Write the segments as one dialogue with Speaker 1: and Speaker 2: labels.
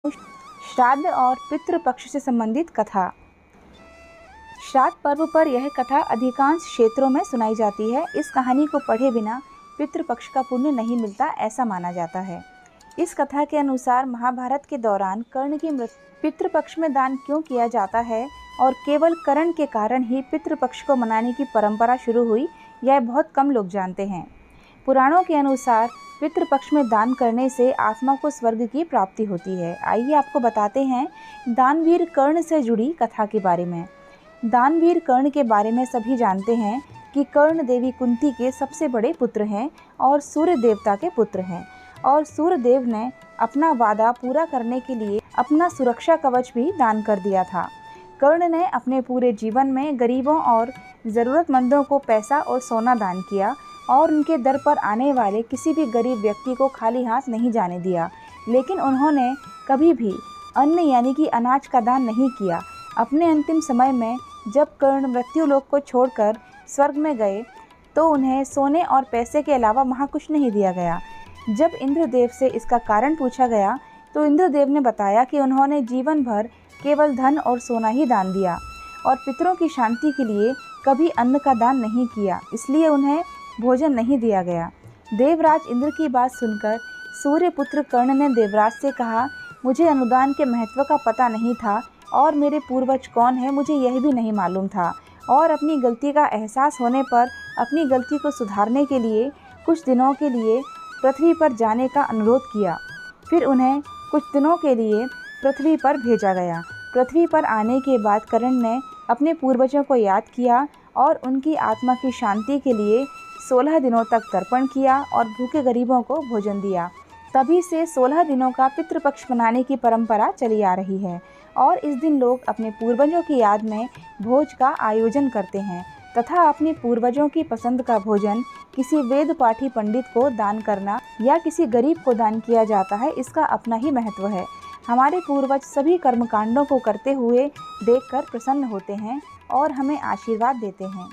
Speaker 1: श्राद्ध और पितृपक्ष से संबंधित कथा। श्राद्ध पर्व पर यह कथा अधिकांश क्षेत्रों में सुनाई जाती है। इस कहानी को पढ़े बिना पितृपक्ष का पुण्य नहीं मिलता, ऐसा माना जाता है। इस कथा के अनुसार महाभारत के दौरान कर्ण की मृत्यु पितृपक्ष में दान क्यों किया जाता है और केवल कर्ण के कारण ही पितृपक्ष को मनाने की परंपरा शुरू हुई, यह बहुत कम लोग जानते हैं। पुराणों के अनुसार पितृपक्ष में दान करने से आत्मा को स्वर्ग की प्राप्ति होती है। आइए आपको बताते हैं दानवीर कर्ण से जुड़ी कथा के बारे में। दानवीर कर्ण के बारे में सभी जानते हैं कि कर्ण देवी कुंती के सबसे बड़े पुत्र हैं और सूर्य देवता के पुत्र हैं, और सूर्य देव ने अपना वादा पूरा करने के लिए अपना सुरक्षा कवच भी दान कर दिया था। कर्ण ने अपने पूरे जीवन में गरीबों और ज़रूरतमंदों को पैसा और सोना दान किया और उनके दर पर आने वाले किसी भी गरीब व्यक्ति को खाली हाथ नहीं जाने दिया। लेकिन उन्होंने कभी भी अन्न यानी कि अनाज का दान नहीं किया। अपने अंतिम समय में जब कर्ण मृत्युलोक को छोड़कर स्वर्ग में गए तो उन्हें सोने और पैसे के अलावा वहाँ कुछ नहीं दिया गया। जब इंद्रदेव से इसका कारण पूछा गया तो इंद्रदेव ने बताया कि उन्होंने जीवन भर केवल धन और सोना ही दान दिया और पितरों की शांति के लिए कभी अन्न का दान नहीं किया, इसलिए उन्हें भोजन नहीं दिया गया। देवराज इंद्र की बात सुनकर सूर्यपुत्र कर्ण ने देवराज से कहा, मुझे अनुदान के महत्व का पता नहीं था और मेरे पूर्वज कौन है मुझे यह भी नहीं मालूम था, और अपनी गलती का एहसास होने पर अपनी गलती को सुधारने के लिए कुछ दिनों के लिए पृथ्वी पर जाने का अनुरोध किया। फिर उन्हें कुछ दिनों के लिए पृथ्वी पर भेजा गया। पृथ्वी पर आने के बाद कर्ण ने अपने पूर्वजों को याद किया और उनकी आत्मा की शांति के लिए 16 दिनों तक तर्पण किया और भूखे गरीबों को भोजन दिया। तभी से 16 दिनों का पितृपक्ष मनाने की परंपरा चली आ रही है और इस दिन लोग अपने पूर्वजों की याद में भोज का आयोजन करते हैं तथा अपने पूर्वजों की पसंद का भोजन किसी वेद पाठी पंडित को दान करना या किसी गरीब को दान किया जाता है। इसका अपना ही महत्व है। हमारे पूर्वज सभी कर्मकांडों को करते हुए देखकर प्रसन्न होते हैं और हमें आशीर्वाद देते हैं।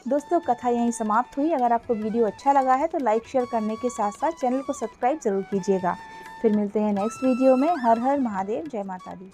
Speaker 1: दोस्तों, कथा यहीं समाप्त हुई। अगर आपको वीडियो अच्छा लगा है तो लाइक शेयर करने के साथ साथ चैनल को सब्सक्राइब ज़रूर कीजिएगा। फिर मिलते हैं नेक्स्ट वीडियो में। हर हर महादेव, जय माता दी।